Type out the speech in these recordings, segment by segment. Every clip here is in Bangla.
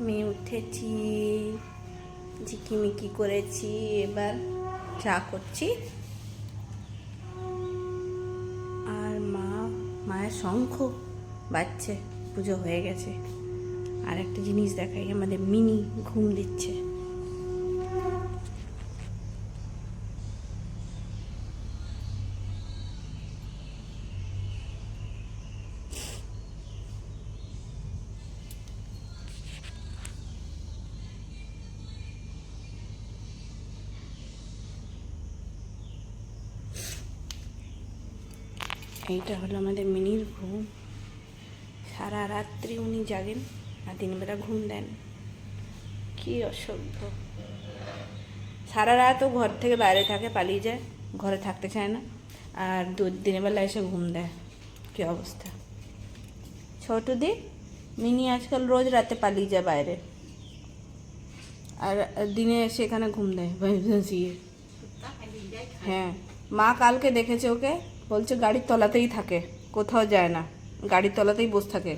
আমি উঠেছি, ঝিকিমিকি করেছি, এবার চা করছি। আর মায়ের শঙ্খ বাজছে, পুজো হয়ে গেছে। আর একটা জিনিস দেখাই, আমাদের মিনি ঘুম দিচ্ছে। এইটা হলো আমাদের মিনির ঘুম। সারা রাত্রি উনি জাগেন আর দিনবেলা ঘুম দেন। কি অসভ্য! সারা রাতও ঘর থেকে বাইরে থাকে, পালিয়ে যায়, ঘরে থাকতে চায় না, আর দিনের বেলা এসে ঘুম দেয়। কি অবস্থা! ছোট দি মিনি আজকাল রোজ রাতে পালিয়ে যায় বাইরে, আর দিনে এসে এখানে ঘুম দেয় ভাসিয়ে। হ্যাঁ, মা কালকে দেখেছে ওকে, বলছে গাড়ির তলাতেই থাকে, কোথাও যায় না, গাড়ির তলাতেই বসে থাকে।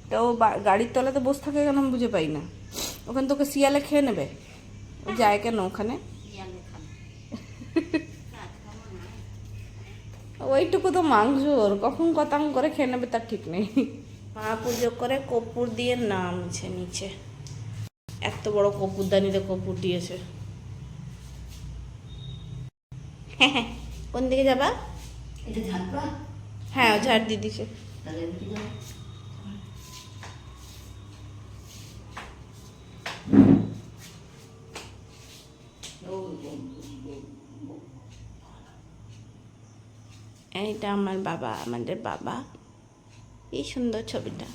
তো ও গাড়ির তলাতে বসে থাকে কেন আমি বুঝে পাই না। ওখানে তোকে শিয়ালে খেয়ে নেবে, ও যায় কেন ওখানে? ওইটুকু তো মাংস, ওর কখন কতাং করে খেয়ে নেবে তার ঠিক নেই। মা পুজো করে কর্পূর দিয়ে নামছে নিচে। এত বড় কর্পূরদানিতে কর্পূর দিয়েছে। হ্যাঁ, কোন দিকে যাবা? হ্যাঁ, ঝাড় দিয়ে দিছে। এইটা আমার বাবা, আমাদের বাবা। এই সুন্দর ছবিটা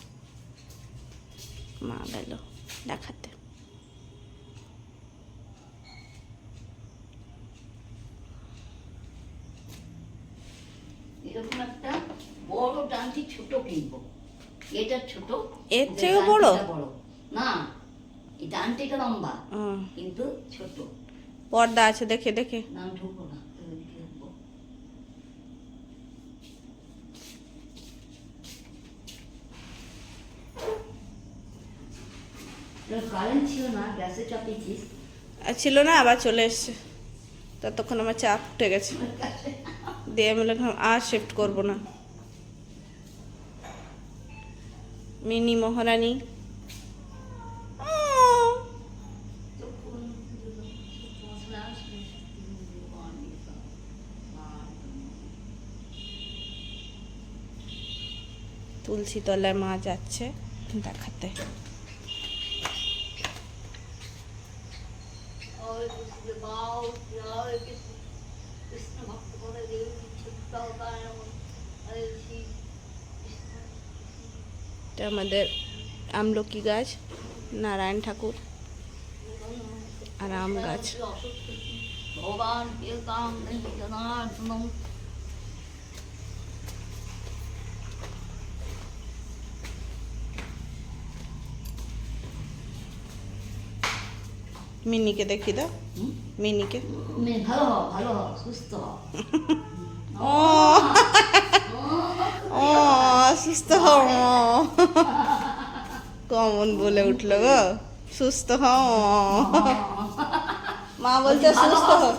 মা গেল দেখাতে। এরকম একটা বড় ডান্টি ছোট কিনবো। এটা ছোট, এর চেয়েও বড়? না, এই ডান্টিটা লম্বা কিন্তু ছোট। পর্দা আছে, দেখে দেখে নাম ঢুকবো না। কারেন্ট ছিল না, গ্যাসে চাপিয়েছিস? ছিল না, আবার চলে এসছে। ততক্ষণ আমার চা ফুটে গেছে, দিয়ে আমি বললাম আর শিফট করবো না। মিনি মহারানী তুলসী তলায় মা যাচ্ছে দেখাতে। এটা আমাদের আমলকি গাছ, নারায়ণ ঠাকুর আর আম গাছ। ভগবান মিনিকে দেখি দাও, মিনিকে। ভালো হ, ভালো হ, সুস্থ হ। ও ও সুস্থ হও, কমন বলে উঠলো গো, সুস্থ হও। মা বলছে সুস্থ হও।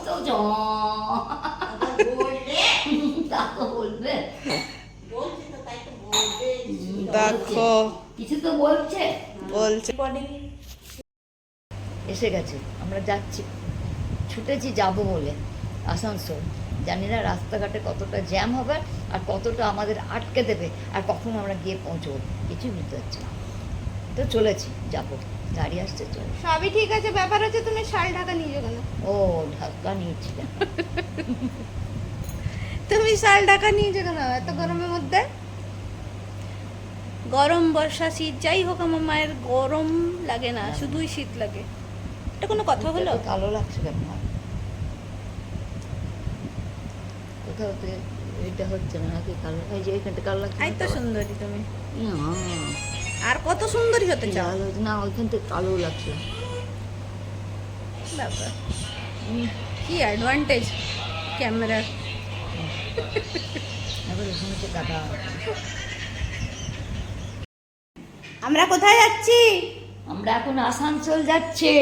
দেখো কিছু তো বলছে, বলছে। এসে গেছে, আমরা যাচ্ছি, ছুটেছি যাব বলে আসানসোল। জানি না রাস্তাঘাটে কতটা জ্যাম হবে আর কতটা আমাদের আটকে দেবে, আর কখন আমরা গিয়ে পৌঁছবো কিছুই বুঝতে পারছি না। তো চলেছি, যাবো, গাড়ি আসছে, চলে। সবই ঠিক আছে, ব্যাপার হচ্ছে তুমি শাল ঢাকা নিয়ে যাবে না। ও ঢাকা নিয়েছি কেন? তুমি শাল ঢাকা নিয়ে যাবে না এত গরমের মধ্যে? গরম বর্ষা শীত যাই হোক, আমার মায়ের গরম লাগে না, শুধুই শীত লাগে। এটা কোনো কথা হলো? কালো লাগছে কেন? কোথাও তো এটা হচ্ছে না নাকি কালো? এই যে এখানটা কালো লাগছে। এই তো সুন্দরী তুমি, না, আর কত সুন্দরী হতে চাও? না, ওইখান থেকে কালো লাগছে। ব্যাপার কি অ্যাডভান্টেজ ক্যামেরার। আমরা কোথায় যাচ্ছি? আমরা এখন আসানসোল যাচ্ছি,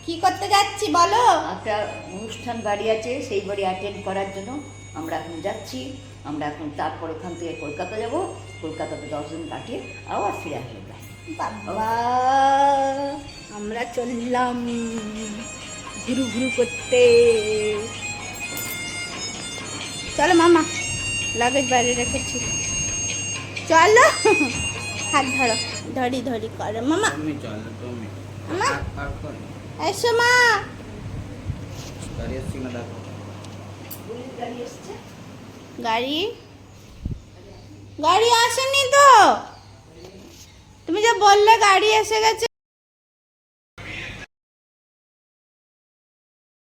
কি করতে যাচ্ছি বলো? একটা অনুষ্ঠান বাড়ি আছে, সেই বাড়ি অ্যাটেন্ড করার জন্য আমরা এখন যাচ্ছি। আমরা এখন তারপর ওখান থেকে কলকাতা যাব, কলকাতাতে 10 দিন কাটিয়ে আবার ফিরে আসবো। বাবা, আমরা চললাম ঘুরু ঘুরু করতে। চলো মামা, লাগেজ বাইরে রেখেছি, চলো। হাত ধরো, ধরি ধরি করো মামা। তুমি চলো, তুমি মামা আর কোন এসো মা। গাড়ি আসছে না দেখো। পুলিশ গাড়ি এসছে। গাড়ি গাড়ি আসেনি তো, তুমি যে বললে গাড়ি এসে গেছে।